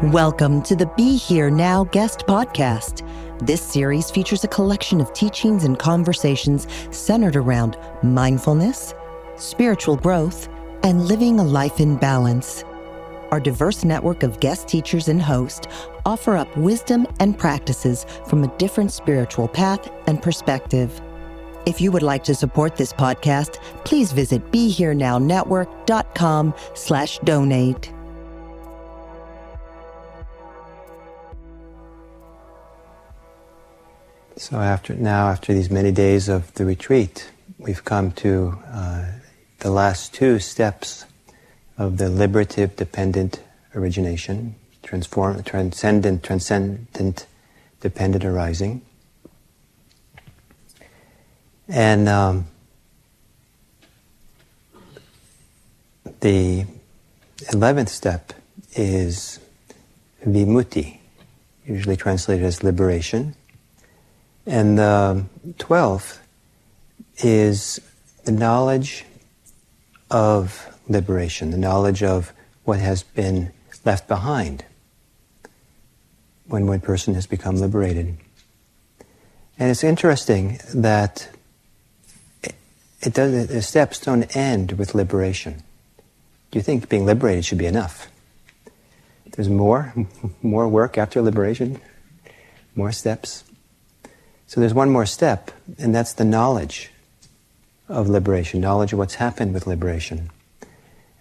Welcome to the Be Here Now Guest Podcast. This series features a collection of teachings and conversations centered around mindfulness, spiritual growth, and living a life in balance. Our diverse network of guest teachers and hosts offer up wisdom and practices from a different spiritual path and perspective. If you would like to support this podcast, please visit BeHereNowNetwork.com/donate. So after these many days of the retreat, we've come to the last two steps of the liberative dependent origination, transcendent dependent arising. And the 11th step is vimutti, usually translated as liberation. And the 12th is the knowledge of liberation, the knowledge of what has been left behind when one person has become liberated. And it's interesting that the steps don't end with liberation. Do you think being liberated should be enough? There's more work after liberation, more steps. So there's one more step, and that's the knowledge of liberation, knowledge of what's happened with liberation.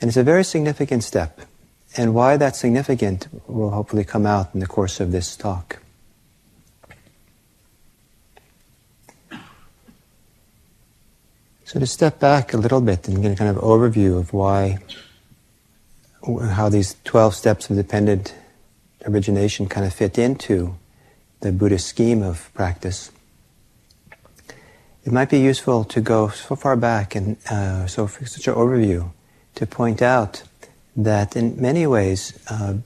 And it's a very significant step. And why that's significant will hopefully come out in the course of this talk. So to step back a little bit and get a kind of overview of how these 12 steps of dependent origination kind of fit into the Buddhist scheme of practice, it might be useful to go so far back and for such an overview to point out that in many ways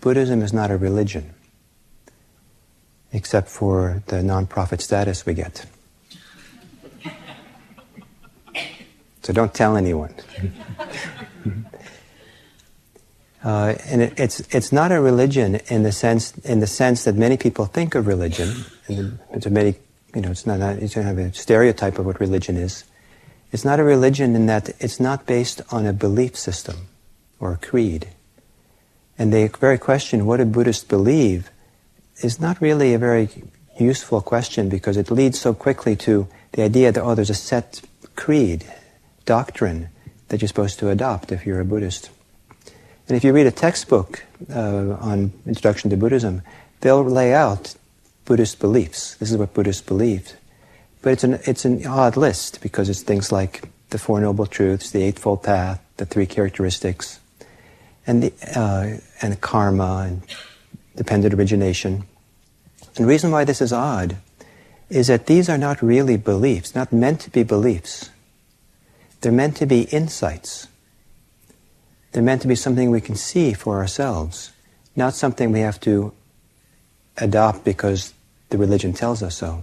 Buddhism is not a religion, except for the non-profit status we get. So don't tell anyone. And it's not a religion in the sense that many people think of religion. And it's many, it's not. You don't have a stereotype of what religion is. It's not a religion in that it's not based on a belief system or a creed. And the very question, what do Buddhists believe, is not really a very useful question because it leads so quickly to the idea that, there's a set creed, doctrine that you're supposed to adopt if you're a Buddhist. And if you read a textbook on Introduction to Buddhism, they'll lay out Buddhist beliefs. This is what Buddhists believed. But it's an odd list because it's things like the Four Noble Truths, the Eightfold Path, the Three Characteristics, and the karma and dependent origination. And the reason why this is odd is that these are not really beliefs, not meant to be beliefs. They're meant to be insights. They're meant to be something we can see for ourselves, not something we have to adopt because the religion tells us so.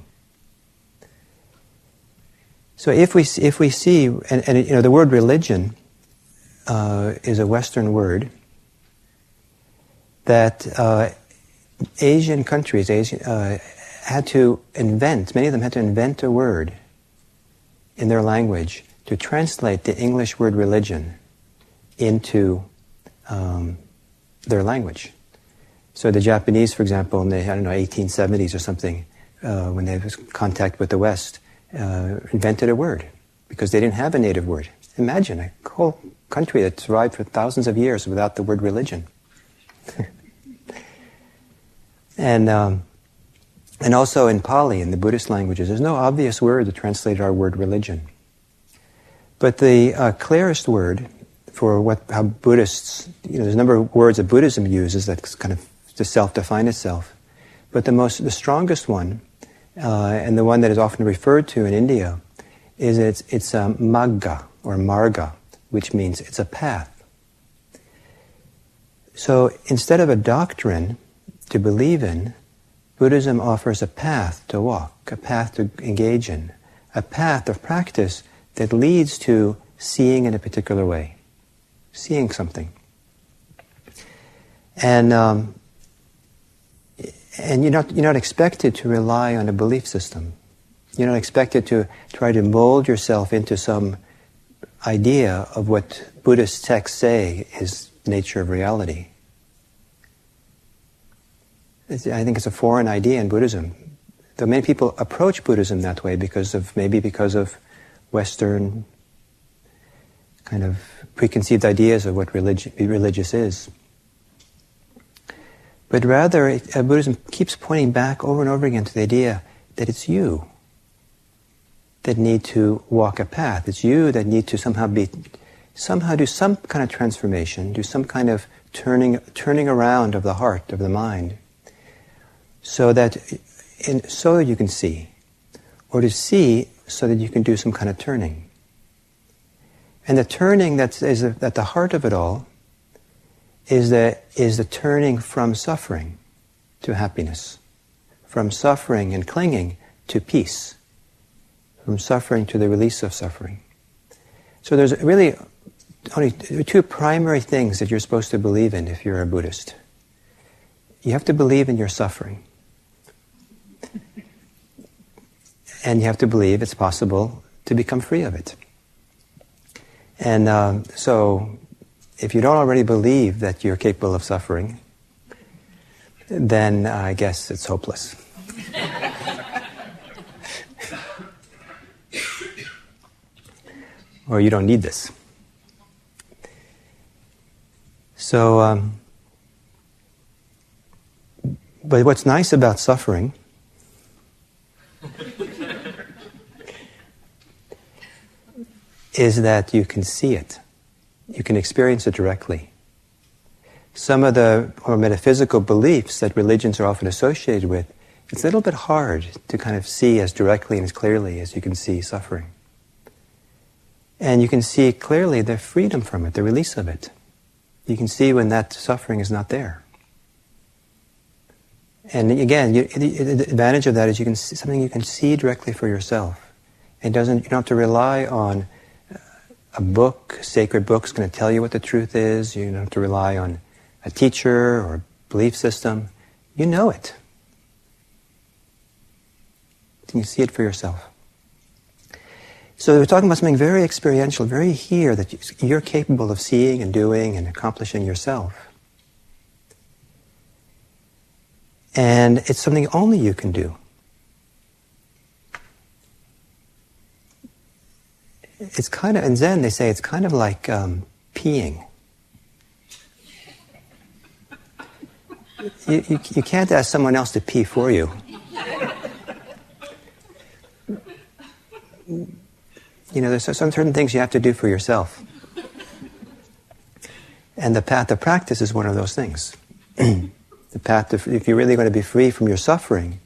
So if we see, and the word religion is a Western word that Asian countries had to invent. Many of them had to invent a word in their language to translate the English word religion into their language. So the Japanese, for example, in the 1870s or something, when they had contact with the West, invented a word because they didn't have a native word. Imagine a whole country that survived for thousands of years without the word religion. And also in Pali, in the Buddhist languages, there's no obvious word to translate our word religion. But the clearest word for how Buddhists, there's a number of words that Buddhism uses that kind of to self-define itself. But the strongest one, and the one that is often referred to in India, is it's magga or marga, which means it's a path. So instead of a doctrine to believe in, Buddhism offers a path to walk, a path to engage in, a path of practice that leads to seeing in a particular way, seeing something. And And you're not expected to rely on a belief system. You're not expected to try to mold yourself into some idea of what Buddhist texts say is the nature of reality. I think it's a foreign idea in Buddhism. Though many people approach Buddhism that way because of Western kind of preconceived ideas of what religious is. But rather, Buddhism keeps pointing back over and over again to the idea that it's you that need to walk a path. It's you that need to somehow do some kind of transformation, do some kind of turning around of the heart, of the mind, so that you can see, or to see so that you can do some kind of turning. And the turning that is at the heart of it all is the turning from suffering to happiness, from suffering and clinging to peace, from suffering to the release of suffering. So there's really only two primary things that you're supposed to believe in if you're a Buddhist. You have to believe in your suffering. And you have to believe it's possible to become free of it. And so if you don't already believe that you're capable of suffering, then I guess it's hopeless. Or you don't need this. So, but what's nice about suffering is that you can see it. You can experience it directly. Some of the more metaphysical beliefs that religions are often associated with, it's a little bit hard to kind of see as directly and as clearly as you can see suffering. And you can see clearly the freedom from it, the release of it. You can see when that suffering is not there. And again, the advantage of that is you can see something you can see directly for yourself. You don't have to rely on a book. A sacred book's going to tell you what the truth is. You don't have to rely on a teacher or a belief system. You know it. You can see it for yourself. So we're talking about something very experiential, very here, that you're capable of seeing and doing and accomplishing yourself. And it's something only you can do. It's kind of, in Zen they say it's kind of like peeing. You can't ask someone else to pee for you. You know, there's some certain things you have to do for yourself. And the path of practice is one of those things. The path of, if you're really going to be free from your suffering,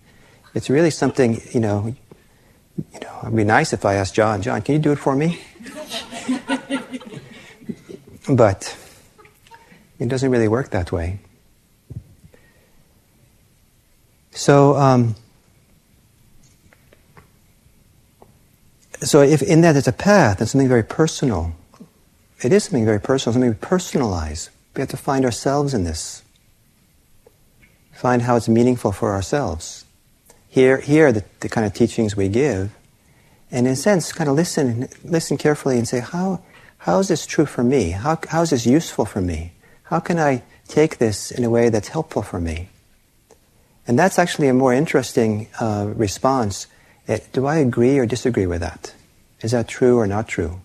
it's really something, you know, it'd be nice if I asked John, can you do it for me? But it doesn't really work that way. So, so if in that it's a path, it's something very personal. It is something very personal, something we personalize. We have to find ourselves in this. Find how it's meaningful for ourselves. Here are the kind of teachings we give, and in a sense, kind of listen carefully and say, how is this true for me? How is this useful for me? How can I take this in a way that's helpful for me? And that's actually a more interesting response. Do I agree or disagree with that? Is that true or not true?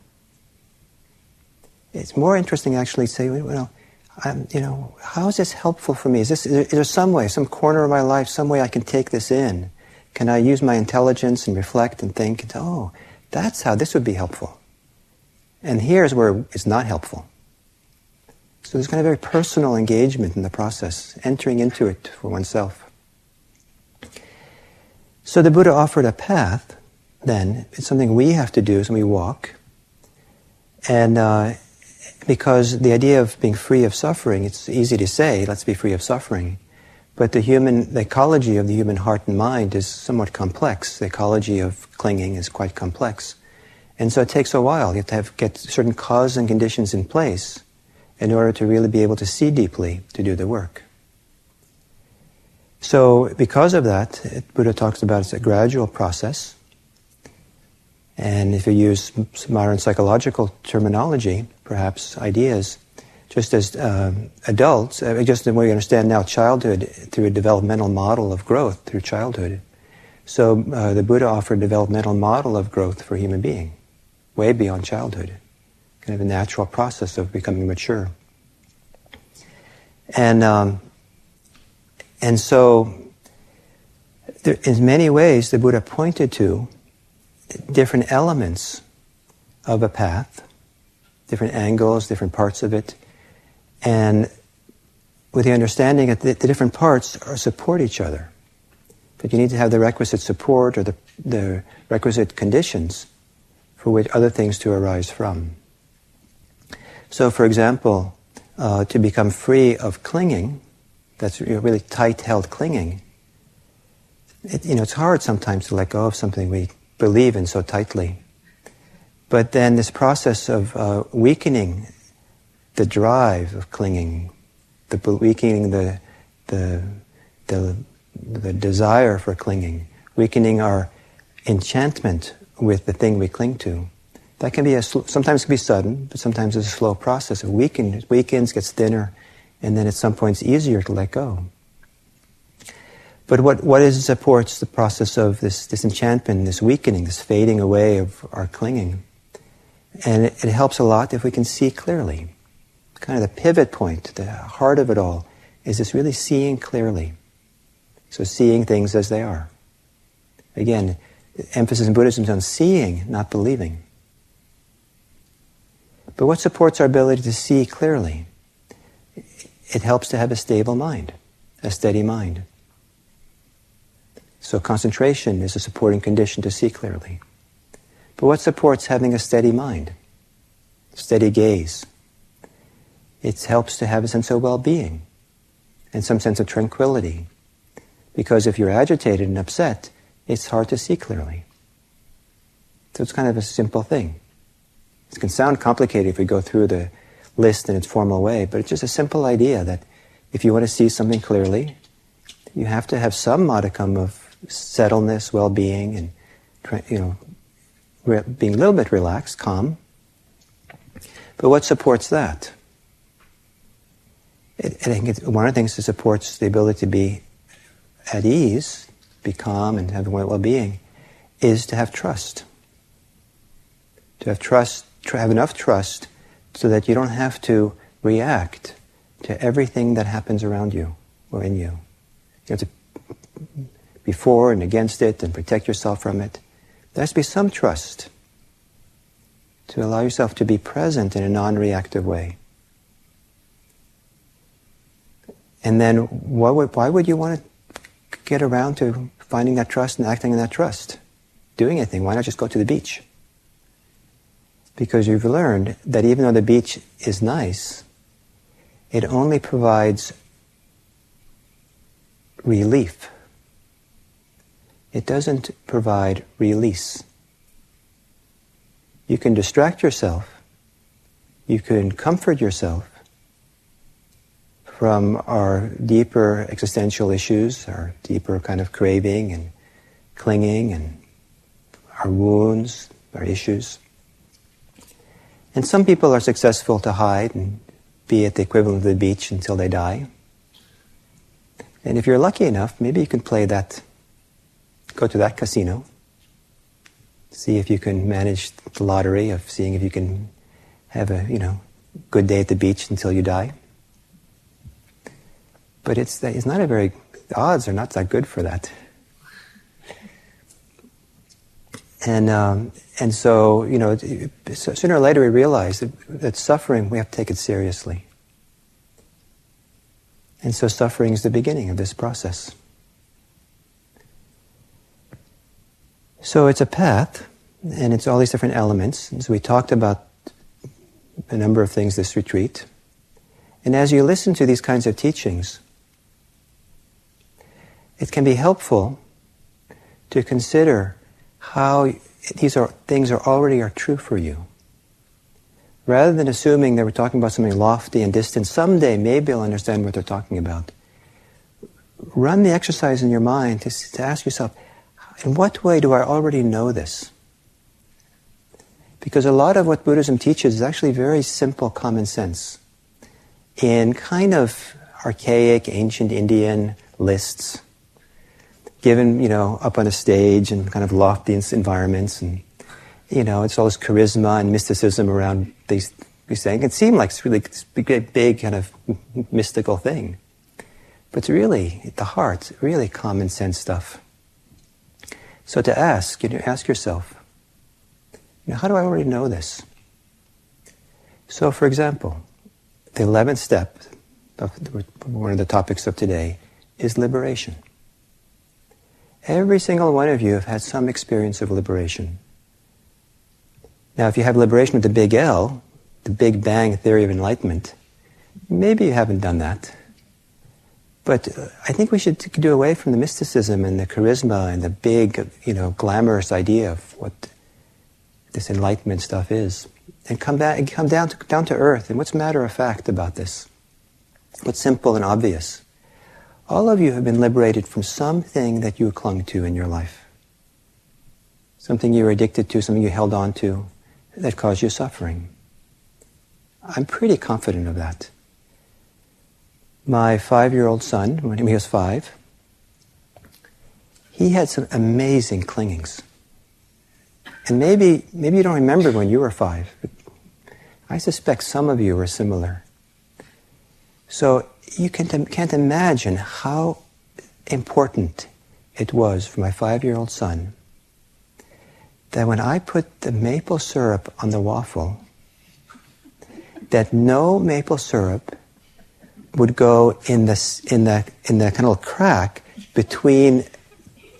It's more interesting actually to say, well, how is this helpful for me? Is there some way, some corner of my life, some way I can take this in? Can I use my intelligence and reflect and think, that's how this would be helpful. And here's where it's not helpful. So there's kind of very personal engagement in the process, entering into it for oneself. So the Buddha offered a path, then. It's something we have to do as we walk. And because the idea of being free of suffering, it's easy to say, let's be free of suffering. But the ecology of the human heart and mind is somewhat complex. The ecology of clinging is quite complex. And so it takes a while. You have to get certain causes and conditions in place in order to really be able to see deeply to do the work. So because of that, Buddha talks about it's a gradual process. And if you use modern psychological terminology, perhaps ideas, just as adults, just the way we understand now childhood through a developmental model of growth through childhood. So the Buddha offered a developmental model of growth for a human being, way beyond childhood, kind of a natural process of becoming mature. And so there, in many ways, the Buddha pointed to different elements of a path, different angles, different parts of it, and with the understanding that the different parts support each other. But you need to have the requisite support or the requisite conditions for which other things to arise from. So, for example, to become free of clinging, that's really tight-held clinging, it's hard sometimes to let go of something we believe in so tightly. But then this process of weakening the drive of clinging, weakening the desire for clinging, weakening our enchantment with the thing we cling to, that can be sometimes it can be sudden, but sometimes it's a slow process. It weakens, gets thinner, and then at some point it's easier to let go. But what supports the process of this disenchantment, this weakening, this fading away of our clinging? And it helps a lot if we can see clearly. Kind of the pivot point, the heart of it all, is this really seeing clearly. So seeing things as they are. Again, emphasis in Buddhism is on seeing, not believing. But what supports our ability to see clearly? It helps to have a stable mind, a steady mind. So concentration is a supporting condition to see clearly. But what supports having a steady mind, steady gaze? It helps to have a sense of well-being and some sense of tranquility. Because if you're agitated and upset, it's hard to see clearly. So it's kind of a simple thing. It can sound complicated if we go through the list in its formal way, but it's just a simple idea that if you want to see something clearly, you have to have some modicum of settledness, well-being, and being a little bit relaxed, calm. But what supports that? I think one of the things that supports the ability to be at ease, be calm, and have well-being, is to have trust. To have trust, to have enough trust so that you don't have to react to everything that happens around you or in you. You have to be for and against it and protect yourself from it. There has to be some trust to allow yourself to be present in a non-reactive way. And then why would you want to get around to finding that trust and acting in that trust? Doing anything? Why not just go to the beach? Because you've learned that even though the beach is nice, it only provides relief. It doesn't provide release. You can distract yourself, you can comfort yourself from our deeper existential issues, our deeper kind of craving and clinging and our wounds, our issues. And some people are successful to hide and be at the equivalent of the beach until they die. And if you're lucky enough, maybe you can play that, go to that casino, see if you can manage the lottery of seeing if you can have a, good day at the beach until you die. But it's not the odds are not that good for that. And so, sooner or later we realize that suffering, we have to take it seriously. And so suffering is the beginning of this process. So it's a path, and it's all these different elements. And so we talked about a number of things this retreat. And as you listen to these kinds of teachings, it can be helpful to consider how these things already are true for you. Rather than assuming that we're talking about something lofty and distant, someday maybe I'll understand what they're talking about. run the exercise in your mind to ask yourself, in what way do I already know this? Because a lot of what Buddhism teaches is actually very simple common sense in kind of archaic, ancient Indian lists, given, up on a stage in kind of lofty environments, and, it's all this charisma and mysticism around these things. It seemed like it's really big kind of mystical thing. But it's really, at the heart, really common sense stuff. So to ask yourself, how do I already know this? So, for example, the 11th step of one of the topics of today is liberation. Every single one of you have had some experience of liberation. Now, if you have liberation with the big L, the Big Bang theory of enlightenment, maybe you haven't done that. But I think we should do away from the mysticism and the charisma and the big, glamorous idea of what this enlightenment stuff is, and come down to earth. And what's matter of fact about this? What's simple and obvious? All of you have been liberated from something that you clung to in your life, something you were addicted to, something you held on to, that caused you suffering. I'm pretty confident of that. My 5-year-old son, when he was 5, he had some amazing clingings. And maybe you don't remember when you were 5, but I suspect some of you were similar. So you can't imagine how important it was for my 5-year-old son that when I put the maple syrup on the waffle, that no maple syrup would go in the kind of crack between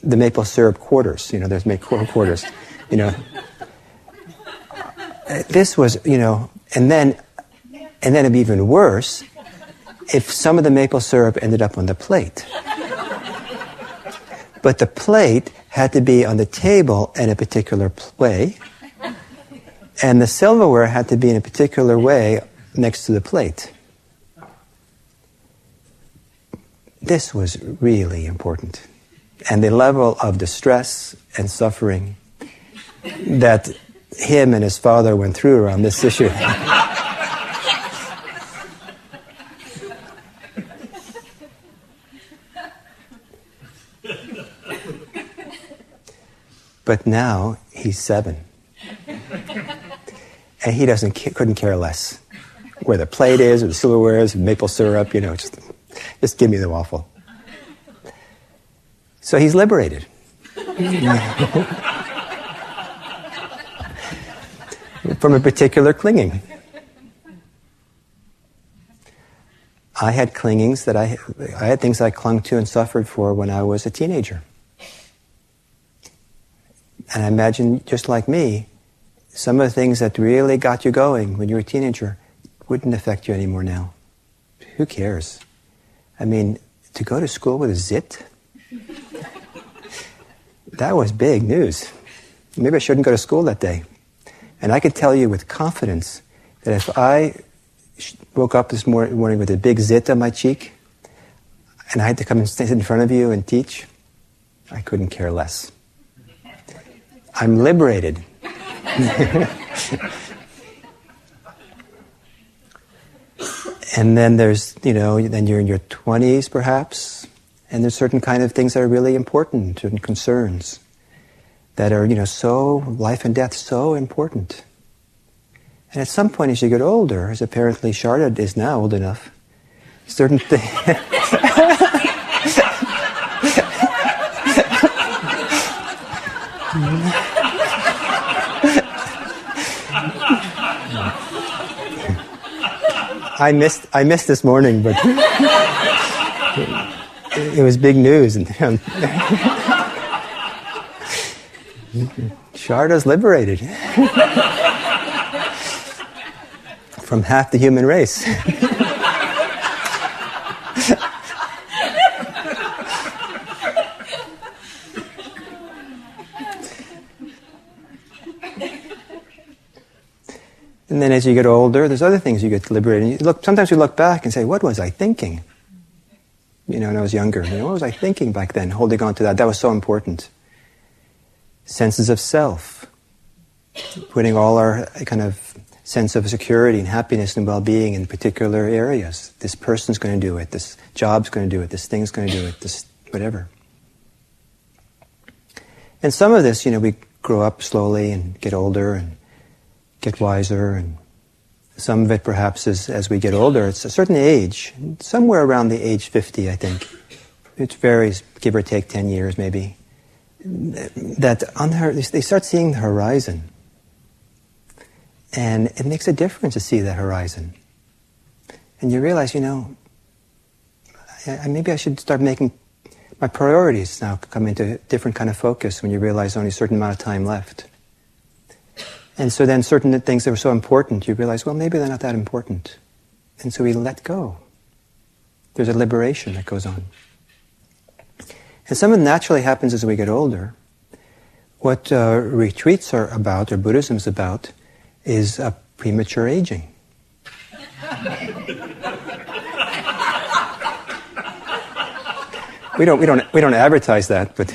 the maple syrup quarters. There's maple quarters. This was, and then it'd be even worse if some of the maple syrup ended up on the plate. But the plate had to be on the table in a particular way, and the silverware had to be in a particular way next to the plate. This was really important. And the level of distress and suffering that him and his father went through around this issue. But now he's 7. And he couldn't care less where the plate is, or the silverware is, maple syrup, just give me the waffle. So he's liberated. From a particular clinging. I had clingings that I had things I clung to and suffered for when I was a teenager. And I imagine, just like me, some of the things that really got you going when you were a teenager wouldn't affect you anymore now. Who cares? I mean, to go to school with a zit? That was big news. Maybe I shouldn't go to school that day. And I could tell you with confidence that if I woke up this morning with a big zit on my cheek, and I had to come and stand in front of you and teach, I couldn't care less. I'm liberated. And then there's, then you're in your 20s perhaps, and there's certain kind of things that are really important, certain concerns that are, so, life and death, so important. And at some point as you get older, as apparently Sharda is now old enough, certain things... I missed this morning, but it was big news. And Sharda's liberated from half the human race. And then as you get older, there's other things you get liberated. Sometimes you look back and say, what was I thinking? when I was younger? What was I thinking back then? Holding on to that. That was so important. Senses of self. Putting all our kind of sense of security and happiness and well-being in particular areas. This person's going to do it. This job's going to do it. This thing's going to do it. This whatever. And some of this, we grow up slowly and get older and get wiser, and some of it perhaps is as we get older. It's a certain age, somewhere around the age 50, I think. It varies, give or take 10 years maybe. That they start seeing the horizon. And it makes a difference to see that horizon. And you realize, maybe I should start making my priorities now come into a different kind of focus when you realize only a certain amount of time left. And so then certain things that were so important, you realize, well, maybe they're not that important. And so we let go. There's a liberation that goes on. And some of it naturally happens as we get older. What retreats are about, or Buddhism is about, is premature aging. We don't advertise that, but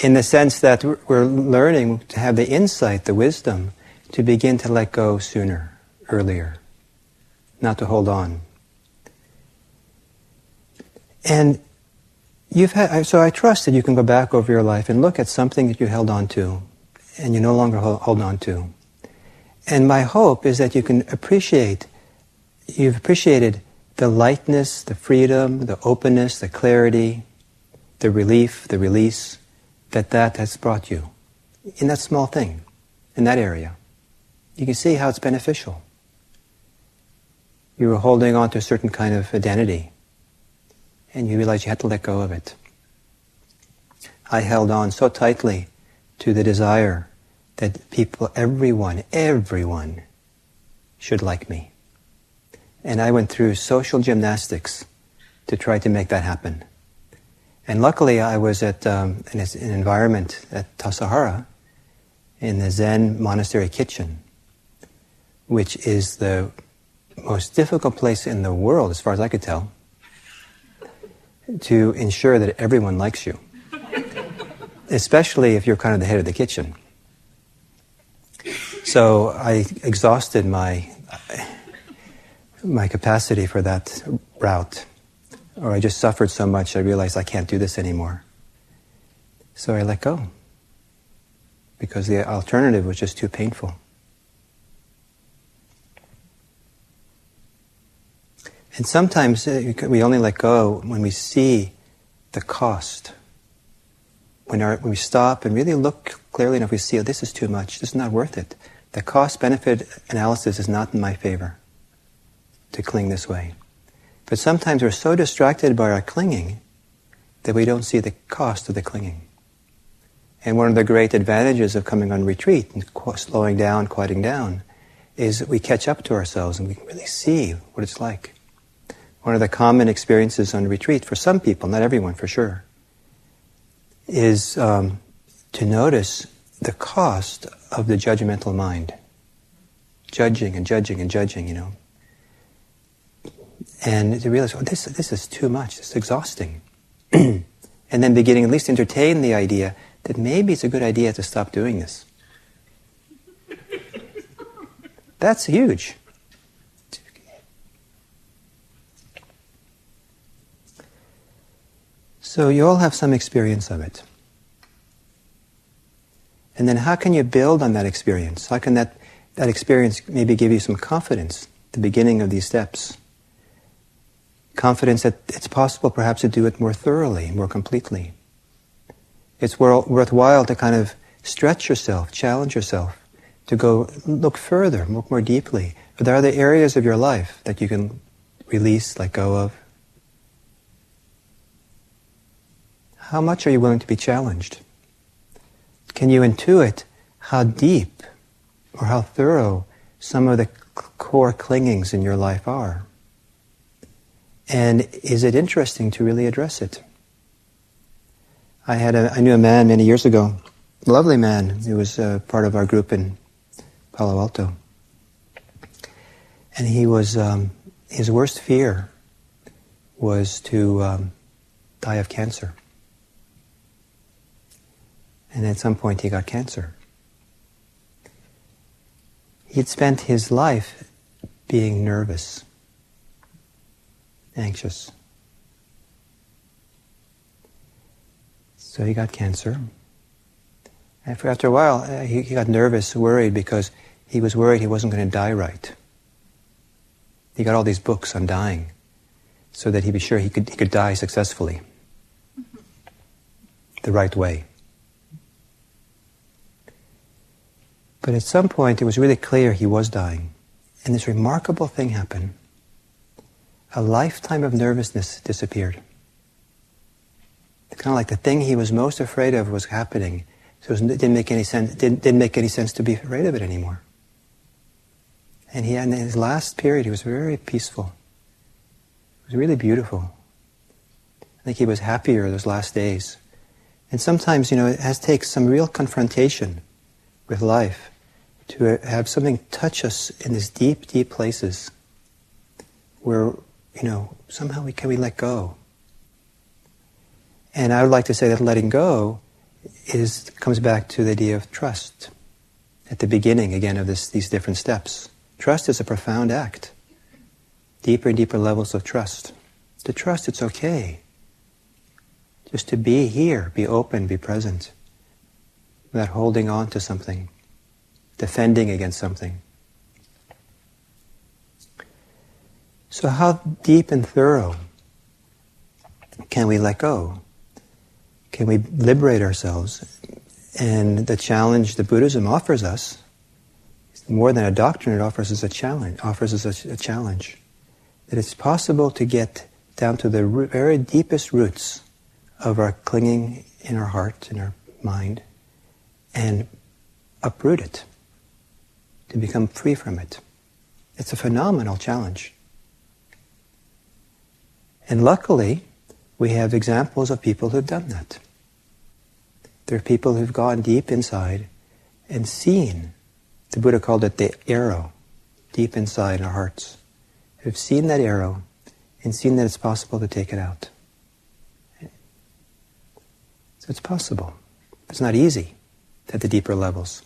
in the sense that we're learning to have the insight, the wisdom, to begin to let go sooner, earlier, not to hold on. And so I trust that you can go back over your life and look at something that you held on to, and you no longer hold on to. And my hope is that you've appreciated the lightness, the freedom, the openness, the clarity, the relief, the release that has brought you in that small thing, in that area. You can see how it's beneficial. You were holding on to a certain kind of identity, and you realize you had to let go of it. I held on so tightly to the desire that everyone should like me. And I went through social gymnastics to try to make that happen. And luckily I was at an environment at Tassajara in the Zen monastery kitchen, which is the most difficult place in the world, as far as I could tell, to ensure that everyone likes you, especially if you're kind of the head of the kitchen. So I exhausted my capacity for that route, or I just suffered so much I realized I can't do this anymore. So I let go, because the alternative was just too painful. And sometimes we only let go when we see the cost. When we stop and really look clearly enough, we see, oh, this is too much, this is not worth it. The cost-benefit analysis is not in my favor to cling this way. But sometimes we're so distracted by our clinging that we don't see the cost of the clinging. And one of the great advantages of coming on retreat and slowing down, quieting down, is that we catch up to ourselves and we can really see what it's like. One of the common experiences on retreat, for some people, not everyone for sure, is to notice the cost of the judgmental mind. Judging and judging and judging, And to realize, this is too much, this is exhausting. And then beginning at least to entertain the idea that maybe it's a good idea to stop doing this. That's huge. So you all have some experience of it. And then how can you build on that experience? How can that experience maybe give you some confidence at the beginning of these steps? Confidence that it's possible perhaps to do it more thoroughly, more completely. It's worthwhile to kind of stretch yourself, challenge yourself, to go look further, look more deeply. Are there other areas of your life that you can release, let go of? How much are you willing to be challenged? Can you intuit how deep or how thorough some of the core clingings in your life are? And is it interesting to really address it? I knew a man many years ago, a lovely man. He was part of our group in Palo Alto. And he was his worst fear was to die of cancer. And at some point he got cancer. He'd spent his life being nervous, anxious. So he got cancer. After a while, he got nervous, worried, because he was worried he wasn't going to die right. He got all these books on dying so that he'd be sure he could die successfully, the right way. But at some point, it was really clear he was dying. And this remarkable thing happened. A lifetime of nervousness disappeared. It's kind of like the thing he was most afraid of was happening. So it didn't make any sense. Didn't make any sense to be afraid of it anymore. And in his last period, he was very peaceful. It was really beautiful. I think he was happier those last days. And sometimes, it takes some real confrontation with life to have something touch us in these deep, deep places where, somehow we let go. And I would like to say that letting go comes back to the idea of trust at the beginning, again, of these different steps. Trust is a profound act. Deeper and deeper levels of trust. To trust it's okay. Just to be here, be open, be present, without holding on to something, defending against something. So how deep and thorough can we let go? Can we liberate ourselves? And the challenge that Buddhism offers us, more than a doctrine, it offers us a challenge. That it's possible to get down to the very deepest roots of our clinging in our heart, in our mind, and uproot it, to become free from it. It's a phenomenal challenge. And luckily, we have examples of people who've done that. There are people who've gone deep inside and seen, the Buddha called it the arrow, deep inside our hearts, who've seen that arrow and seen that it's possible to take it out. So it's possible. It's not easy at the deeper levels.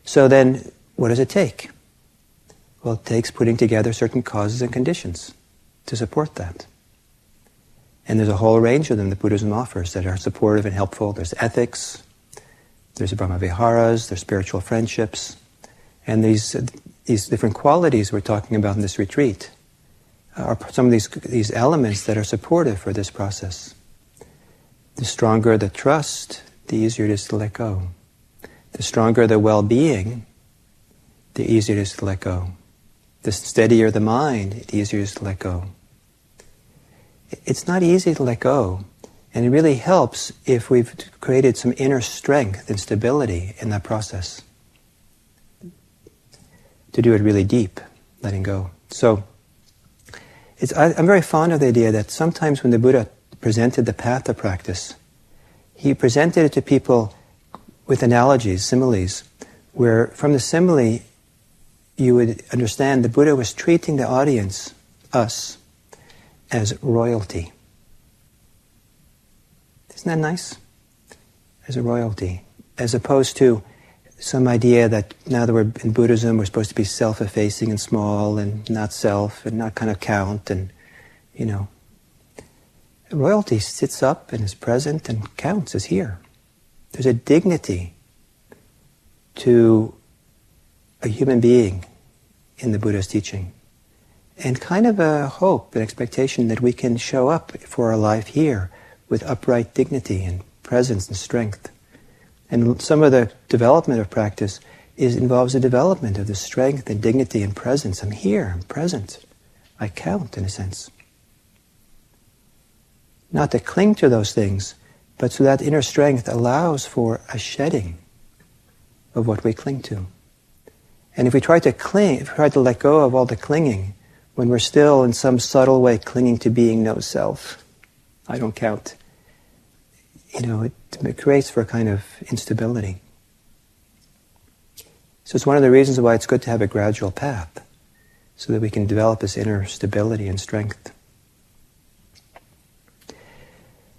So then, what does it take? Well, it takes putting together certain causes and conditions to support that. And there's a whole range of them that Buddhism offers that are supportive and helpful. There's ethics, there's brahmaviharas, there's spiritual friendships, and these different qualities we're talking about in this retreat are some of these elements that are supportive for this process. The stronger the trust, the easier it is to let go. The stronger the well-being, the easier it is to let go. The steadier the mind, the easier it is to let go. It's not easy to let go, and it really helps if we've created some inner strength and stability in that process. To do it really deep, letting go. So, I'm very fond of the idea that sometimes when the Buddha presented the path of practice, he presented it to people with analogies, similes, where from the simile you would understand the Buddha was treating the audience, us, as royalty. Isn't that nice? As a royalty. As opposed to some idea that now that we're in Buddhism, we're supposed to be self-effacing and small and not self and not kind of count and, Royalty sits up and is present and counts, is here. There's a dignity to a human being in the Buddha's teaching. And kind of a hope, an expectation that we can show up for our life here with upright dignity and presence and strength. And some of the development of practice involves the development of the strength and dignity and presence. I'm here, I'm present. I count, in a sense. Not to cling to those things, but so that inner strength allows for a shedding of what we cling to. And if we try to let go of all the clinging, when we're still in some subtle way clinging to being no self, I don't count, it creates for a kind of instability. So it's one of the reasons why it's good to have a gradual path, so that we can develop this inner stability and strength.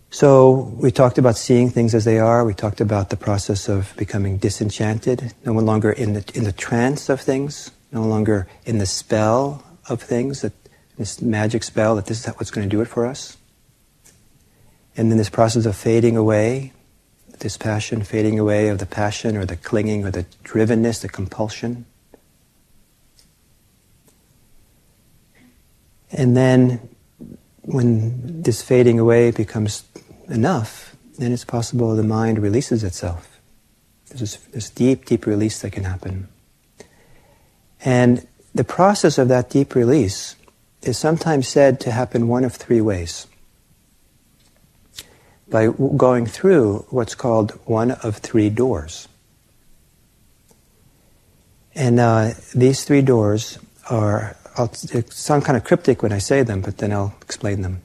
So we talked about seeing things as they are. We talked about the process of becoming disenchanted, no longer in the trance of things, no longer in the spell of things, that this magic spell that this is what's going to do it for us. And then this process of fading away, this passion, fading away of the passion or the clinging or the drivenness, the compulsion. And then when this fading away becomes enough, then it's possible the mind releases itself. There's this deep, deep release that can happen. And the process of that deep release is sometimes said to happen one of three ways. By going through what's called one of three doors. And these three doors they sound kind of cryptic when I say them, but then I'll explain them.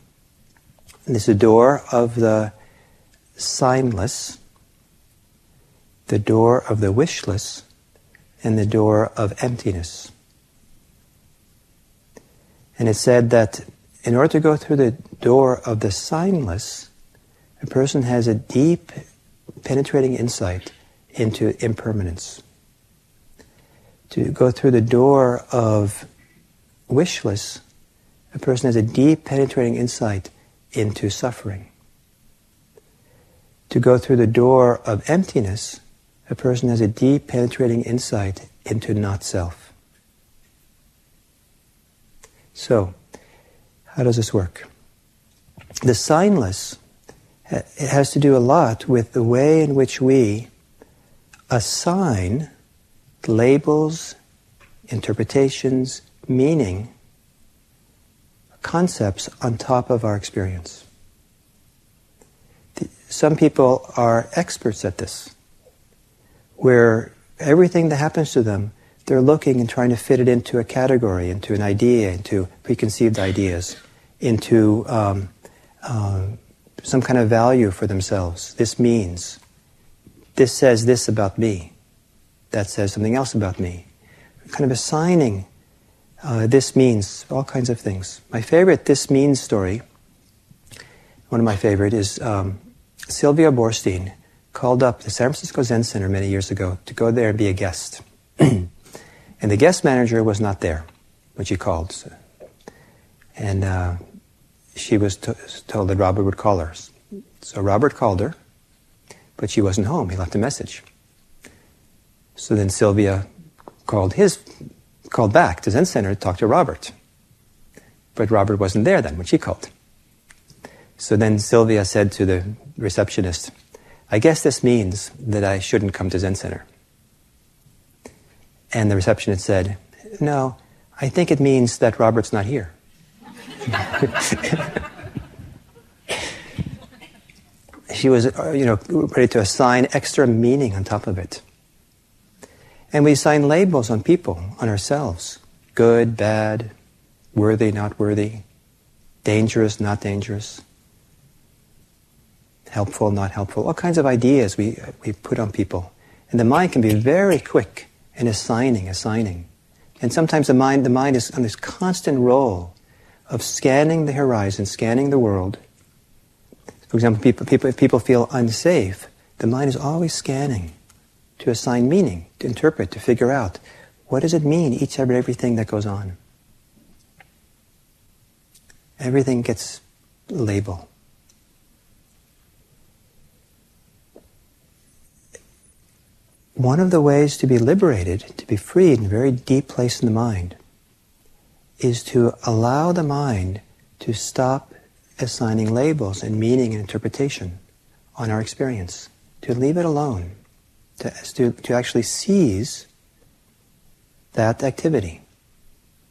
And there's the door of the signless, the door of the wishless, and the door of emptiness. And it's said that in order to go through the door of the signless, a person has a deep, penetrating insight into impermanence. To go through the door of wishless, a person has a deep, penetrating insight into suffering. To go through the door of emptiness, a person has a deep, penetrating insight into not-self. So, how does this work? The signless, it has to do a lot with the way in which we assign labels, interpretations, meaning, concepts on top of our experience. Some people are experts at this, where everything that happens to them, they're looking and trying to fit it into a category, into an idea, into preconceived ideas, into some kind of value for themselves. This means, this says this about me, that says something else about me. Kind of assigning, this means all kinds of things. My favorite this means story, one of my favorite, is Sylvia Boorstein called up the San Francisco Zen Center many years ago to go there and be a guest. And the guest manager was not there when she called. And she was told that Robert would call her. So Robert called her, but she wasn't home. He left a message. So then Sylvia called back to Zen Center to talk to Robert. But Robert wasn't there then when she called. So then Sylvia said to the receptionist, I guess this means that I shouldn't come to Zen Center. And the receptionist said, no, I think it means that Robert's not here. She was, ready to assign extra meaning on top of it. And we assign labels on people, on ourselves. Good, bad, worthy, not worthy, dangerous, not dangerous, helpful, not helpful. All kinds of ideas we put on people. And the mind can be very quick in assigning. And sometimes the mind is on this constant roll of scanning the horizon, scanning the world. For example, if people feel unsafe, the mind is always scanning to assign meaning, to interpret, to figure out what does it mean, each and everything that goes on. Everything gets a label. One of the ways to be liberated, to be freed in a very deep place in the mind, is to allow the mind to stop assigning labels and meaning and interpretation on our experience, to leave it alone, to actually seize that activity.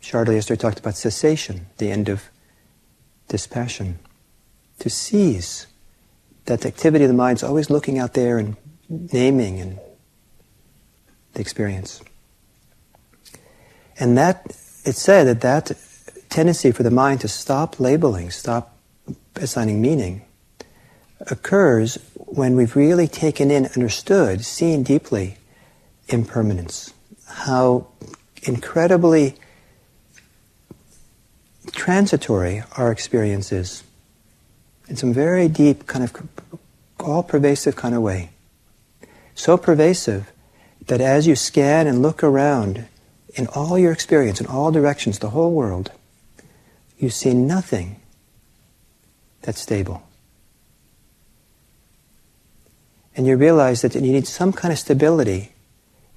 Shortly yesterday talked about cessation, the end of dispassion. To seize that activity of the mind is always looking out there and naming and the experience. And that, it's said that tendency for the mind to stop labeling, stop assigning meaning, occurs when we've really taken in, understood, seen deeply impermanence. How incredibly transitory our experience is. In some very deep, kind of all-pervasive kind of way. So pervasive that as you scan and look around in all your experience, in all directions, the whole world, you see nothing that's stable. And you realize that you need some kind of stability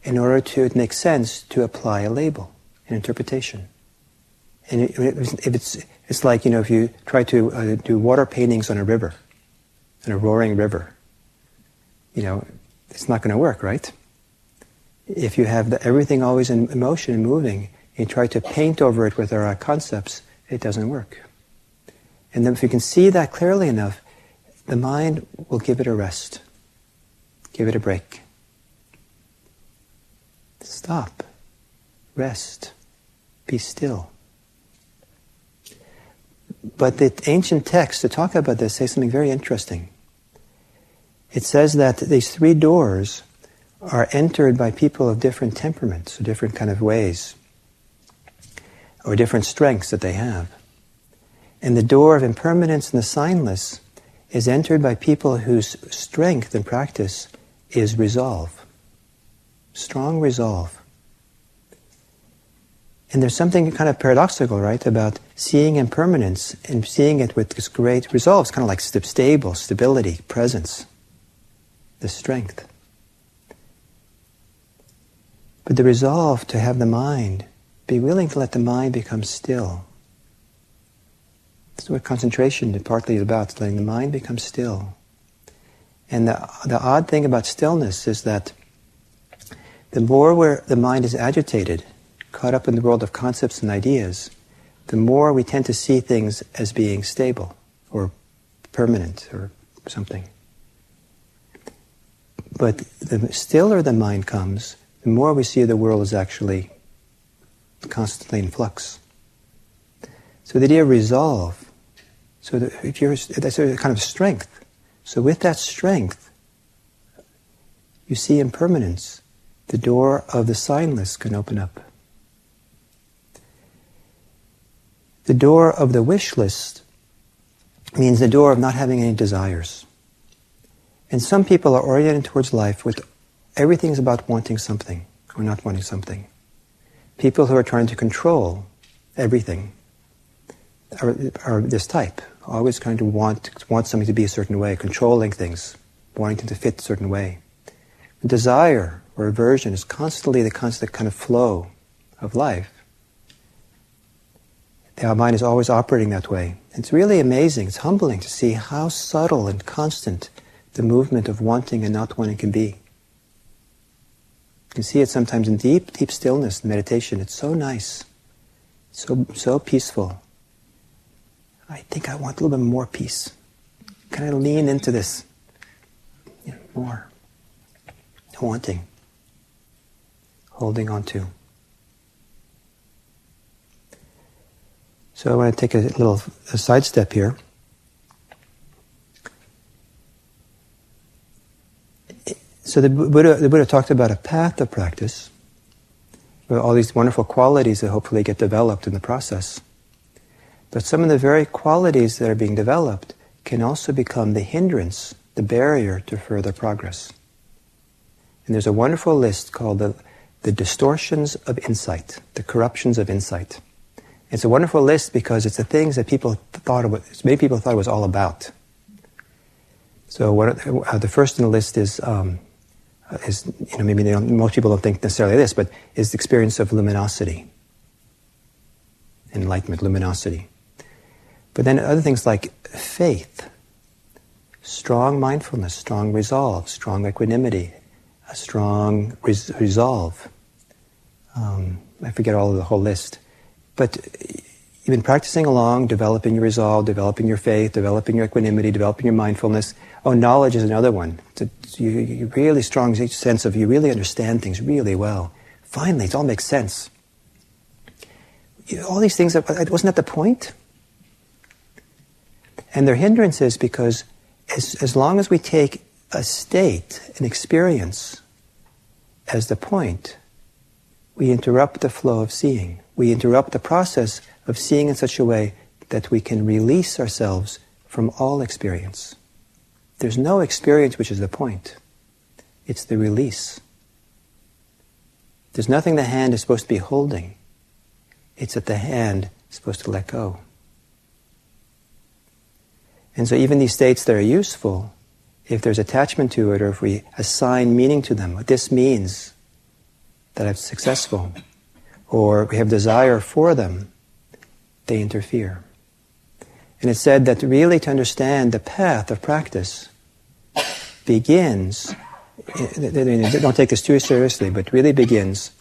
in order to make sense to apply a label, an interpretation. And it's like, if you try to do water paintings on a river, on a roaring river, it's not going to work, right? If you have everything always in motion and moving, and you try to paint over it with our concepts, it doesn't work. And then if you can see that clearly enough, the mind will give it a rest. Give it a break. Stop. Rest. Be still. But the ancient texts that talk about this say something very interesting. It says that these 3 doors are entered by people of different temperaments, or different kind of ways, or different strengths that they have. And the door of impermanence and the signless is entered by people whose strength and practice is resolve. Strong resolve. And there's something kind of paradoxical, right, about seeing impermanence and seeing it with this great resolve. It's kind of like stable, stability, presence, the strength. But the resolve to have the mind, be willing to let the mind become still. This is what concentration partly is about, it's letting the mind become still. And the odd thing about stillness is that the more where the mind is agitated, caught up in the world of concepts and ideas, the more we tend to see things as being stable or permanent or something. But the stiller the mind comes, the more we see the world is actually constantly in flux. So the idea of resolve, that's a kind of strength. So with that strength, you see impermanence. The door of the signless can open up. The door of the wishless means the door of not having any desires. And some people are oriented towards life with everything's about wanting something or not wanting something. People who are trying to control everything are this type, always trying to want something to be a certain way, controlling things, wanting it to fit a certain way. Desire or aversion is constantly the constant kind of flow of life. Our mind is always operating that way. It's really amazing, it's humbling to see how subtle and constant the movement of wanting and not wanting can be. You can see it sometimes in deep, deep stillness and meditation. It's so nice, so peaceful. I think I want a little bit more peace. Kind of lean into this, more. Wanting, holding on to. So I want to take a sidestep here. So the Buddha talked about a path of practice, with all these wonderful qualities that hopefully get developed in the process. But some of the very qualities that are being developed can also become the hindrance, the barrier to further progress. And there's a wonderful list called the distortions of insight, the corruptions of insight. It's a wonderful list because it's the things that many people thought it was all about. So the first in the list is maybe most people don't think necessarily this, but is the experience of luminosity, enlightenment, luminosity. But then other things like faith, strong mindfulness, strong resolve, strong equanimity, a strong resolve. I forget all of the whole list. But you've been practicing along, developing your resolve, developing your faith, developing your equanimity, developing your mindfulness. Knowledge is another one. You really strong sense of you really understand things really well. Finally, it all makes sense. All these things, wasn't that the point? And they're hindrances because as long as we take a state, an experience, as the point, we interrupt the flow of seeing. we interrupt the process of seeing in such a way that we can release ourselves from all experience. There's no experience which is the point. It's the release. There's nothing the hand is supposed to be holding. It's that the hand is supposed to let go. And so even these states that are useful, if there's attachment to it, or if we assign meaning to them, what this means that I'm successful, or we have desire for them, they interfere. And it's said that really to understand the path of practice begins, don't take this too seriously, but really begins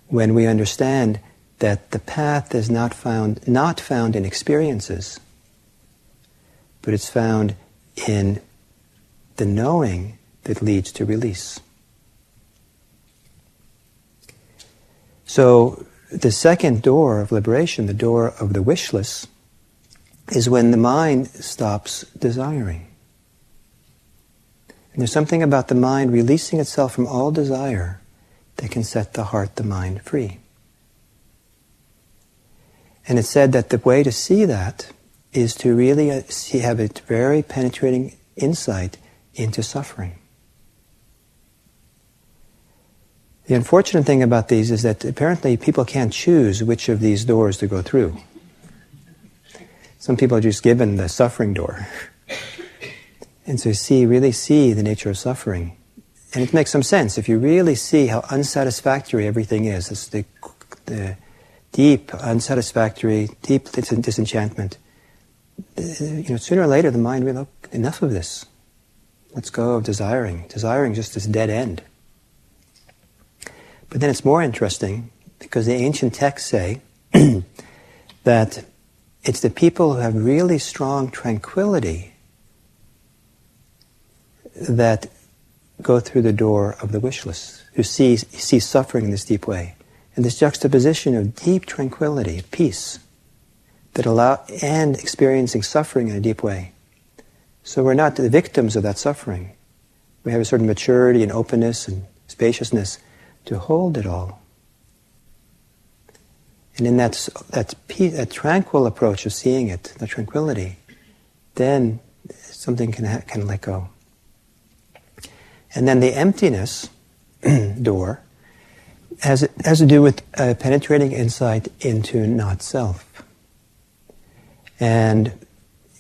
when we understand that the path is not found in experiences, but it's found in the knowing that leads to release. So the second door of liberation, the door of the wishless, is when the mind stops desiring. And there's something about the mind releasing itself from all desire that can set the heart, the mind, free. And it's said that the way to see that is to really have a very penetrating insight into suffering. The unfortunate thing about these is that apparently people can't choose which of these doors to go through. Some people are just given the suffering door. And so really see the nature of suffering. And it makes some sense. If you really see how unsatisfactory everything is, it's the deep unsatisfactory, deep disenchantment. Sooner or later the mind will, enough of this. Let's go of desiring. Desiring just this dead end. But then it's more interesting because the ancient texts say that it's the people who have really strong tranquility that go through the door of the wishless, who see suffering in this deep way. And this juxtaposition of deep tranquility, peace, and experiencing suffering in a deep way. So we're not the victims of that suffering. We have a certain maturity and openness and spaciousness to hold it all. And in that tranquil approach of seeing it, the tranquility, then something can let go. And then the emptiness door has to do with penetrating insight into not self. And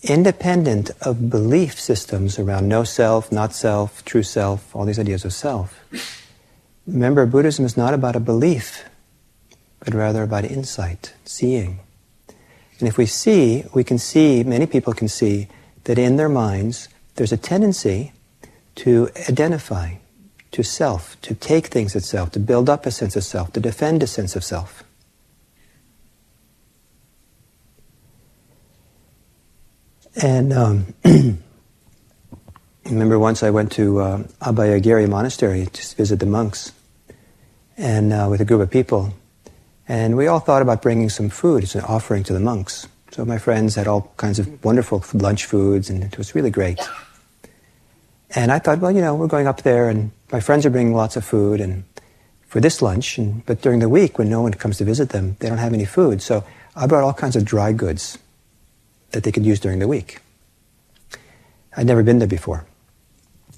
independent of belief systems around no self, not self, true self, all these ideas of self, remember, Buddhism is not about a belief, but rather about insight, seeing. And if we see, many people can see that in their minds there's a tendency to identify, to self, to take things as self, to build up a sense of self, to defend a sense of self. And I remember once I went to Abhayagiri Monastery to visit the monks, and with a group of people, and we all thought about bringing some food as an offering to the monks. So my friends had all kinds of wonderful lunch foods, and it was really great. And I thought, well, we're going up there, and my friends are bringing lots of food, and for this lunch, but during the week when no one comes to visit them, they don't have any food. So I brought all kinds of dry goods that they could use during the week. I'd never been there before.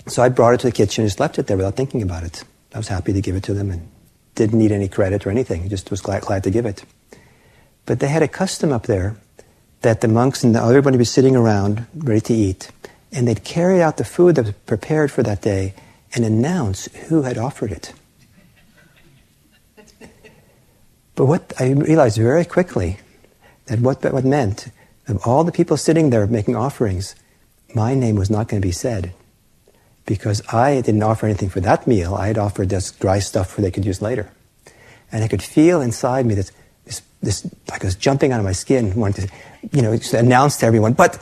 So I brought it to the kitchen and just left it there without thinking about it. I was happy to give it to them and didn't need any credit or anything, just was glad to give it. But they had a custom up there that the monks and everybody was sitting around ready to eat, and they'd carry out the food that was prepared for that day and announce who had offered it. But what I realized very quickly, that what meant, of all the people sitting there making offerings, my name was not going to be said. Because I didn't offer anything for that meal, I had offered just dry stuff they could use later. And I could feel inside me this like I was jumping out of my skin, wanting to, just announce to everyone, but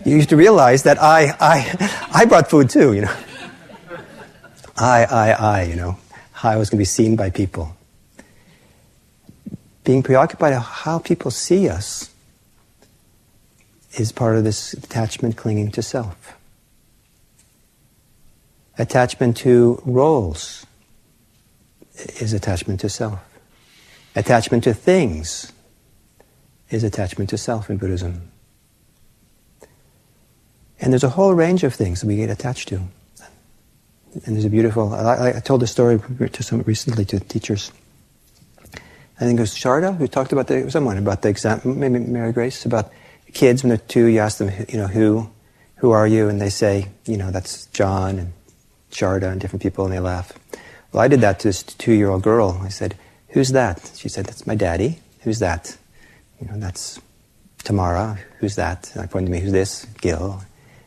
you have to realize that I brought food too, how I was going to be seen by people. Being preoccupied with how people see us is part of this attachment clinging to self. Attachment to roles is attachment to self. Attachment to things is attachment to self in Buddhism. And there's a whole range of things that we get attached to. And there's a beautiful, I told this story to some recently to teachers. I think it was Sharda who talked about someone about the example, maybe Mary Grace, about kids when they're 2, you ask them, who are you? And they say, that's John and Sharda and different people, and they laugh. Well, I did that to this 2-year-old girl. I said, who's that? She said, that's my daddy. Who's that? That's Tamara. Who's that? And I pointed to me, who's this? Gil.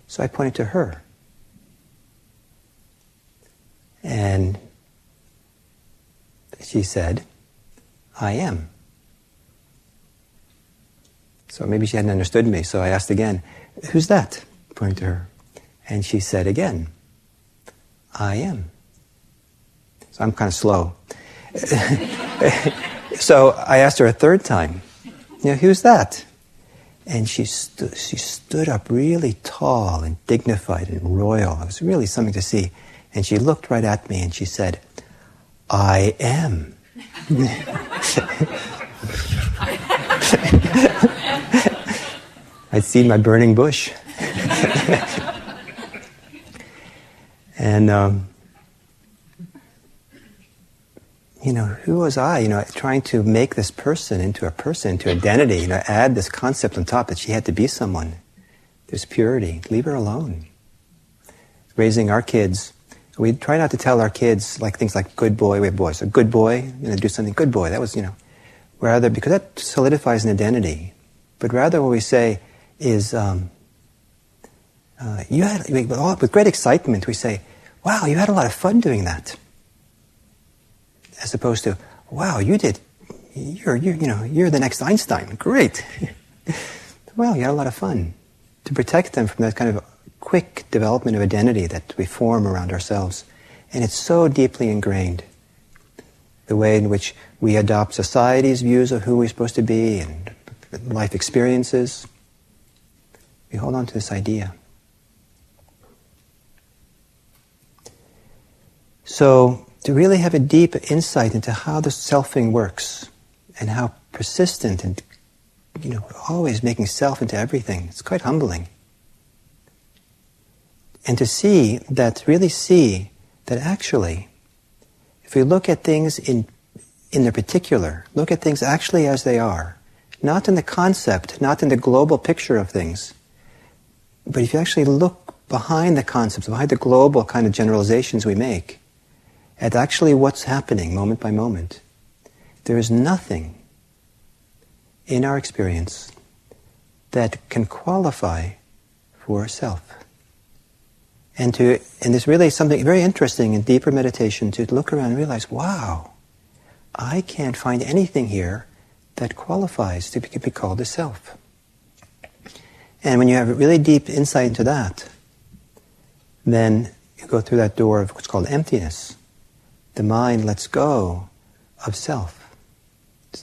So I pointed to her. And she said, I am. So maybe she hadn't understood me, so I asked again, who's that? Pointing to her. And she said again, I am. So I'm kind of slow. So I asked her a third time, who's that? And she stood up really tall and dignified and royal. It was really something to see. And she looked right at me and she said, I am. I'd seen my burning bush. And, who was I, trying to make this person, into identity, add this concept on top that she had to be someone. There's purity. Leave her alone. Raising our kids, we try not to tell our kids things like good boy, we have boys, so good boy, do something, good boy, that was, rather, because that solidifies an identity. But rather what we say is, with great excitement, we say, wow, you had a lot of fun doing that. As opposed to, wow, you're the next Einstein, great. Well, you had a lot of fun. To protect them from that kind of quick development of identity that we form around ourselves. And it's so deeply ingrained. The way in which we adopt society's views of who we're supposed to be and life experiences. We hold on to this idea. So, to really have a deep insight into how the selfing works and how persistent and, always making self into everything, it's quite humbling. And to really see that actually, if we look at things in their particular, look at things actually as they are, not in the concept, not in the global picture of things, but if you actually look behind the concepts, behind the global kind of generalizations we make, at actually what's happening moment by moment, there is nothing in our experience that can qualify for self. And there's really something very interesting in deeper meditation to look around and realize, wow, I can't find anything here that qualifies to be called a self. And when you have a really deep insight into that, then you go through that door of what's called emptiness. The mind lets go of self.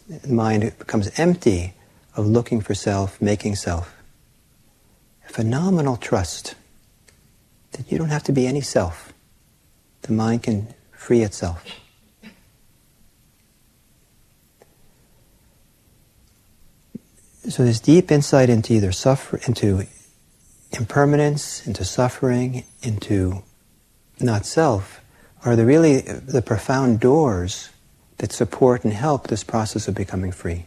The mind becomes empty of looking for self, making self. A phenomenal trust that you don't have to be any self. The mind can free itself. So this deep insight into into impermanence, into suffering, into not self, are really the profound doors that support and help this process of becoming free.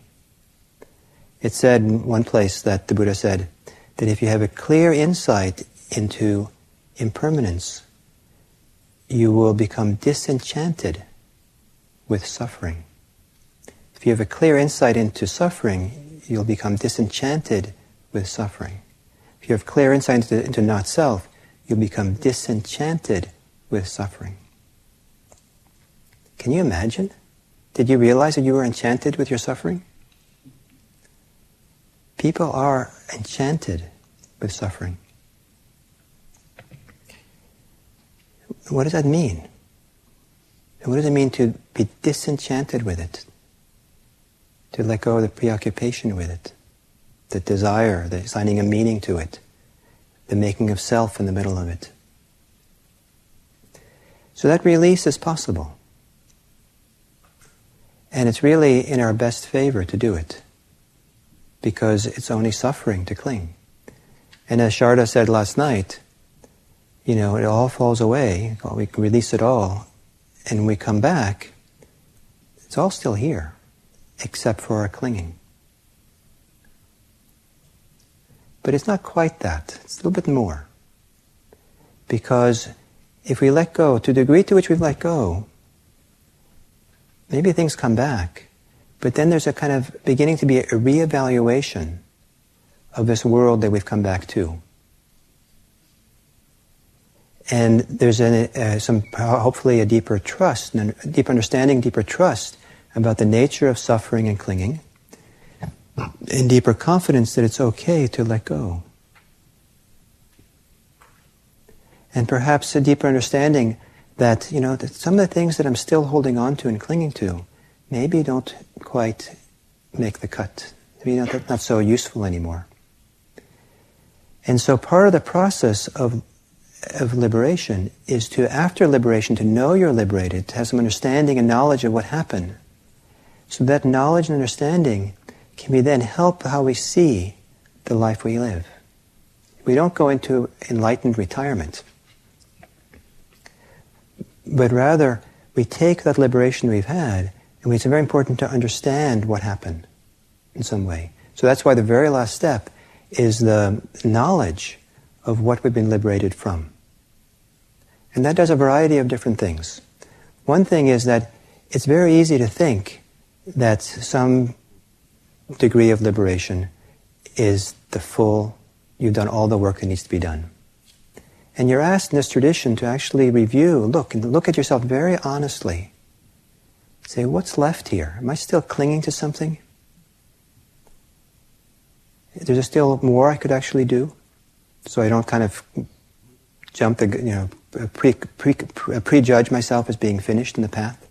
It's said in one place that the Buddha said that if you have a clear insight into impermanence, you will become disenchanted with suffering. If you have a clear insight into suffering, you'll become disenchanted with suffering. If you have clear insight into not self, you'll become disenchanted with suffering. Can you imagine? Did you realize that you were enchanted with your suffering? People are enchanted with suffering. What does that mean? And what does it mean to be disenchanted with it? To let go of the preoccupation with it, the desire, the assigning a meaning to it, the making of self in the middle of it. So that release is possible. And it's really in our best favor to do it, because it's only suffering to cling. And as Sharda said last night, it all falls away, we can release it all, and when we come back, it's all still here, except for our clinging. But it's not quite that, it's a little bit more. Because if we let go, to the degree to which we've let go, maybe things come back, but then there's a kind of beginning to be a reevaluation of this world that we've come back to. And there's hopefully a deeper trust, a deeper understanding, deeper trust about the nature of suffering and clinging, and deeper confidence that it's okay to let go. And perhaps a deeper understanding that, that some of the things that I'm still holding on to and clinging to maybe don't quite make the cut. Maybe not so useful anymore. And so part of the process of liberation is to, after liberation, to know you're liberated, to have some understanding and knowledge of what happened. So that knowledge and understanding can be then help how we see the life we live. We don't go into enlightened retirement, but rather we take that liberation we've had, and it's very important to understand what happened in some way. So that's why the very last step is the knowledge of what we've been liberated from. And that does a variety of different things. One thing is that it's very easy to think that some degree of liberation is the full, you've done all the work that needs to be done. And you're asked in this tradition to actually review, look at yourself very honestly. Say, what's left here? Am I still clinging to something? Is there still more I could actually do? So I don't kind of jump prejudge myself as being finished in the path.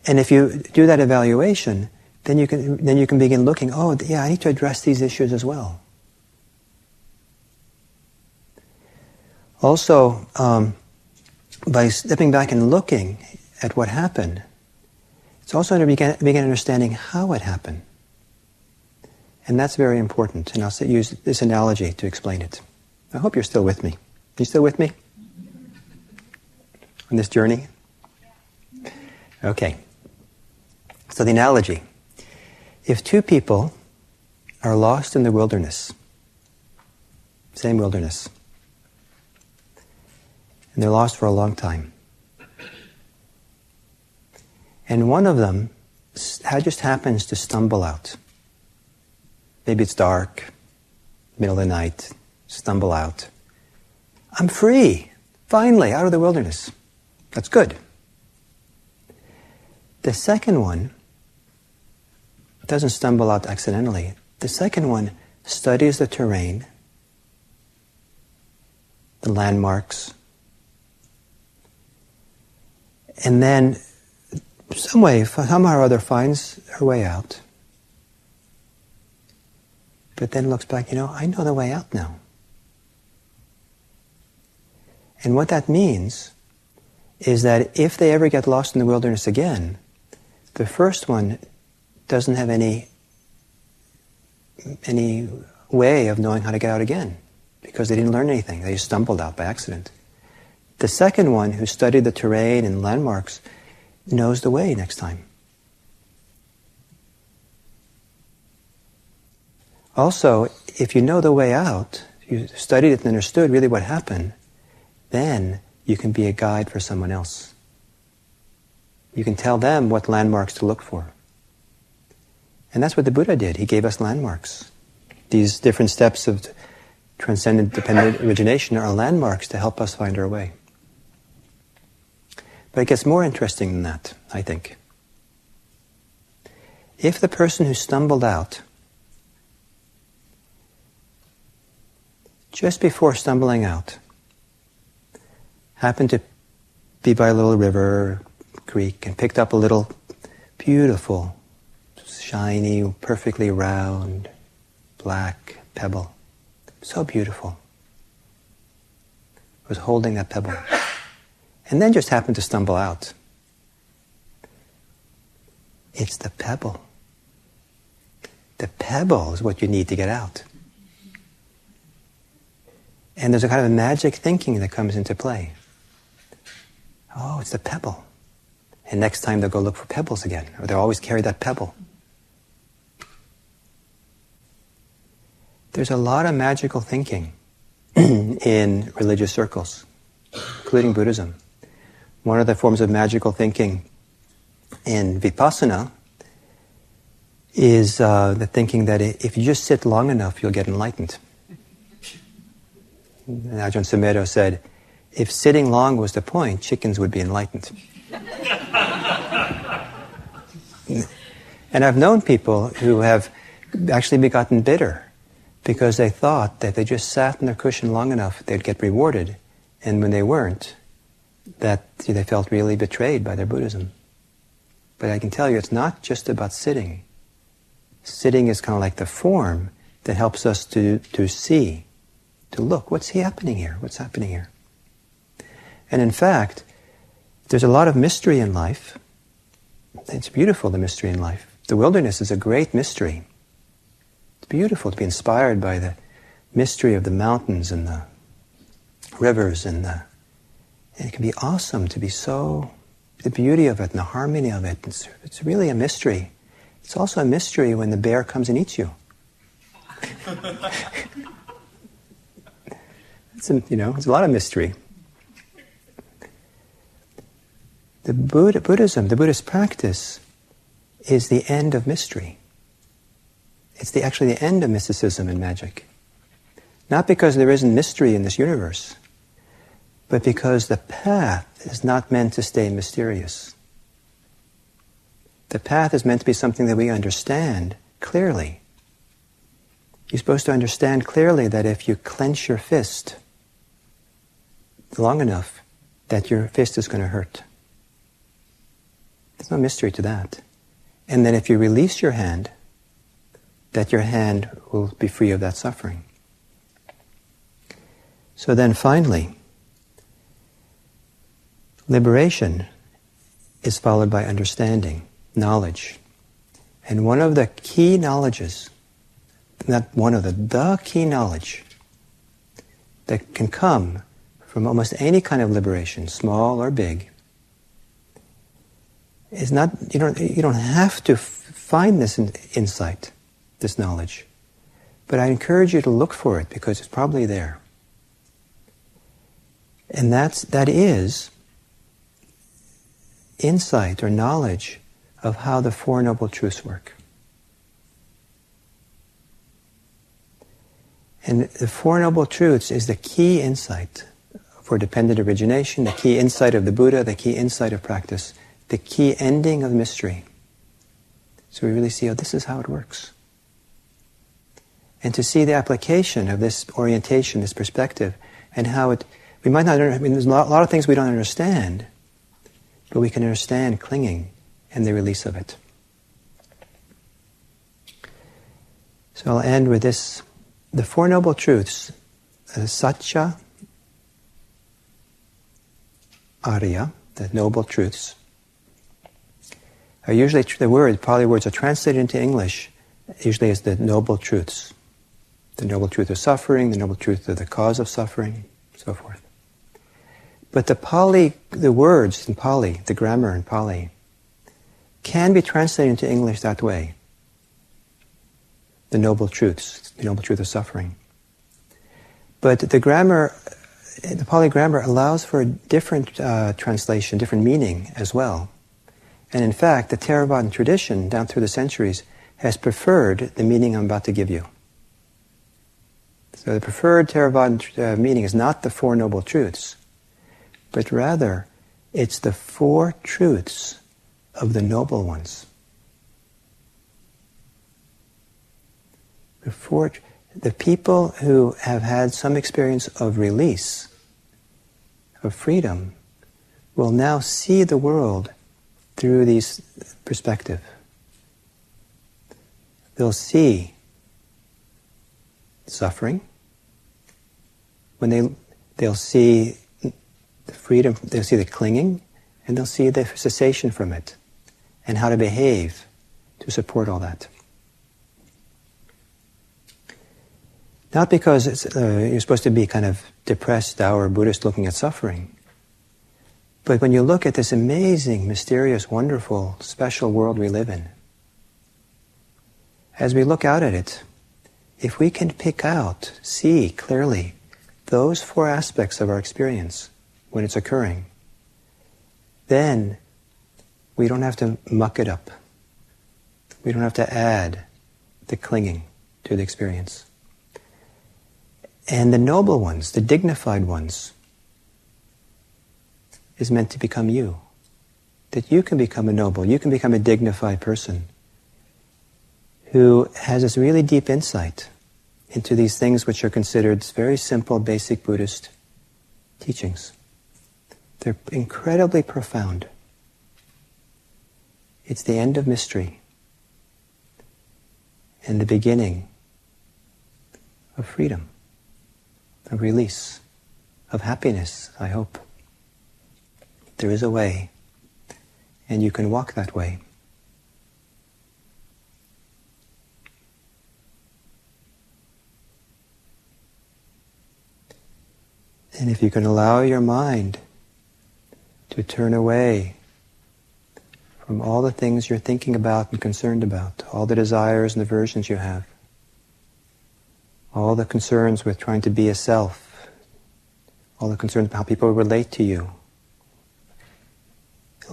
And if you do that evaluation, then you can begin looking, I need to address these issues as well. Also, by stepping back and looking at what happened, it's also to begin understanding how it happened. And that's very important. And I'll use this analogy to explain it. I hope you're still with me. Are you still with me on this journey? Okay. So the analogy. If two people are lost in the wilderness, same wilderness, and they're lost for a long time, and one of them just happens to stumble out. Maybe it's dark, middle of the night, stumble out. I'm free, finally, out of the wilderness. That's good. The second one doesn't stumble out accidentally. The second one studies the terrain, the landmarks, and then somehow or other finds her way out. But then looks back, I know the way out now. And what that means is that if they ever get lost in the wilderness again, the first one doesn't have any way of knowing how to get out again, because they didn't learn anything. They just stumbled out by accident. The second one, who studied the terrain and landmarks, knows the way next time. Also, if you know the way out, if you studied it and understood really what happened, then you can be a guide for someone else. You can tell them what landmarks to look for. And that's what the Buddha did. He gave us landmarks. These different steps of transcendent dependent origination are landmarks to help us find our way. But it gets more interesting than that, I think. If the person who stumbled out, just before stumbling out, happened to be by a little river, creek, and picked up a little beautiful, shiny, perfectly round, black pebble. So beautiful. Was holding that pebble. And then just happened to stumble out. It's the pebble. The pebble is what you need to get out. And there's a kind of magic thinking that comes into play. Oh, it's the pebble. And next time they'll go look for pebbles again, or they'll always carry that pebble. There's a lot of magical thinking in religious circles, including Buddhism. One of the forms of magical thinking in Vipassana is the thinking that if you just sit long enough, you'll get enlightened. And Ajahn Sumedho said, if sitting long was the point, chickens would be enlightened. And I've known people who have actually gotten bitter because they thought that if they just sat in their cushion long enough, they'd get rewarded. And when they weren't, that they felt really betrayed by their Buddhism. But I can tell you, it's not just about sitting. Sitting is kind of like the form that helps us to see, to look, what's happening here? What's happening here? And in fact, there's a lot of mystery in life. It's beautiful, the mystery in life. The wilderness is a great mystery. It's beautiful to be inspired by the mystery of the mountains and the rivers and it can be awesome to be so, the beauty of it and the harmony of it. It's really a mystery. It's also a mystery when the bear comes and eats you. It's a lot of mystery. The Buddhism, the Buddhist practice, is the end of mystery. It's actually the end of mysticism and magic. Not because there isn't mystery in this universe, but because the path is not meant to stay mysterious. The path is meant to be something that we understand clearly. You're supposed to understand clearly that if you clench your fist long enough, that your fist is going to hurt. There's no mystery to that. And then if you release your hand, that your hand will be free of that suffering. So then finally, liberation is followed by understanding, knowledge. And one of the key knowledges, not one of the key knowledge that can come from almost any kind of liberation, small or big, is not, you don't have to find this insight, this knowledge. But I encourage you to look for it because it's probably there. And that is insight or knowledge of how the Four Noble Truths work. And the Four Noble Truths is the key insight for dependent origination, the key insight of the Buddha, the key insight of practice, the key ending of mystery. So we really see, this is how it works. And to see the application of this orientation, this perspective, and how we might not, there's a lot of things we don't understand, but we can understand clinging and the release of it. So I'll end with this. The Four Noble Truths, Satya, Arya, the Noble Truths, are usually, Pali words are translated into English, usually as the Noble Truths. The Noble Truth of suffering, the Noble Truth of the cause of suffering, so forth. But the words in Pali, the grammar in Pali, can be translated into English that way. The Noble Truths, the Noble Truth of suffering. But the Pali grammar allows for a different translation, different meaning as well. And in fact, the Theravadan tradition, down through the centuries, has preferred the meaning I'm about to give you. So the preferred Theravadan meaning is not the Four Noble Truths, but rather it's the Four Truths of the Noble Ones. The people who have had some experience of release, of freedom, will now see the world through these perspective. They'll see suffering. When they'll see the freedom, they'll see the clinging, and they'll see the cessation from it. and how to behave to support all that. Not because you're supposed to be kind of depressed, dour Buddhist looking at suffering, but when you look at this amazing, mysterious, wonderful, special world we live in, as we look out at it, if we can pick out, see clearly, those four aspects of our experience when it's occurring, then we don't have to muck it up. We don't have to add the clinging to the experience. And the noble ones, the dignified ones, is meant to become you. That you can become a noble, you can become a dignified person who has this really deep insight into these things which are considered very simple, basic Buddhist teachings. They're incredibly profound. It's the end of mystery and the beginning of freedom, of release, of happiness, I hope. There is a way, and you can walk that way. And if you can allow your mind to turn away from all the things you're thinking about and concerned about, all the desires and aversions you have, all the concerns with trying to be a self, all the concerns about how people relate to you,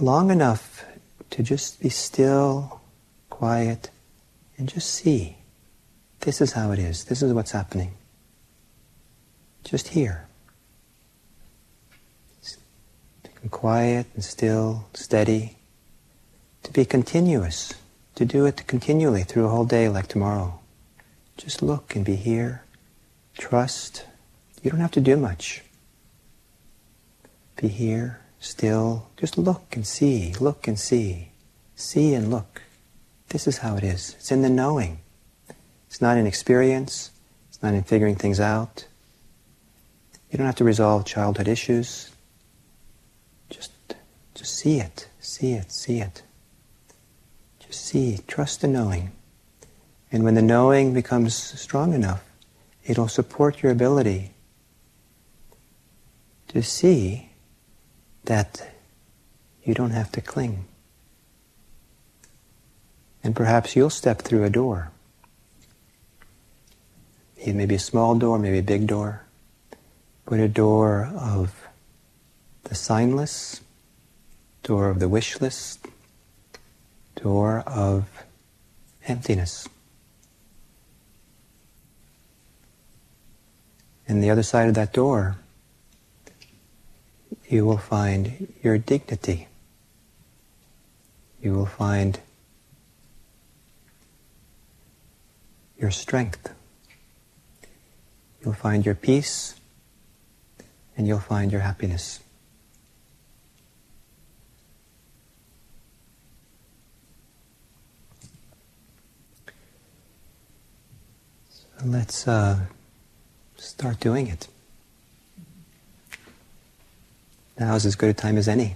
long enough to just be still, quiet, and just see. This is how it is. This is what's happening. Just here. And quiet and still, steady, to be continuous, to do it continually through a whole day like tomorrow. Just look and be here. Trust. You don't have to do much. Be here, still. Just look and see, look and see. See and look. This is how it is. It's in the knowing. It's not in experience. It's not in figuring things out. You don't have to resolve childhood issues. Just see it, see it, see it. Just see, trust the knowing. And when the knowing becomes strong enough, it'll support your ability to see that you don't have to cling. And perhaps you'll step through a door. It may be a small door, maybe a big door, but a door of the signless, door of the wishless, door of emptiness. And the other side of that door, you will find your dignity. You will find your strength. You'll find your peace, and you'll find your happiness. So let's start doing it. Now is as good a time as any.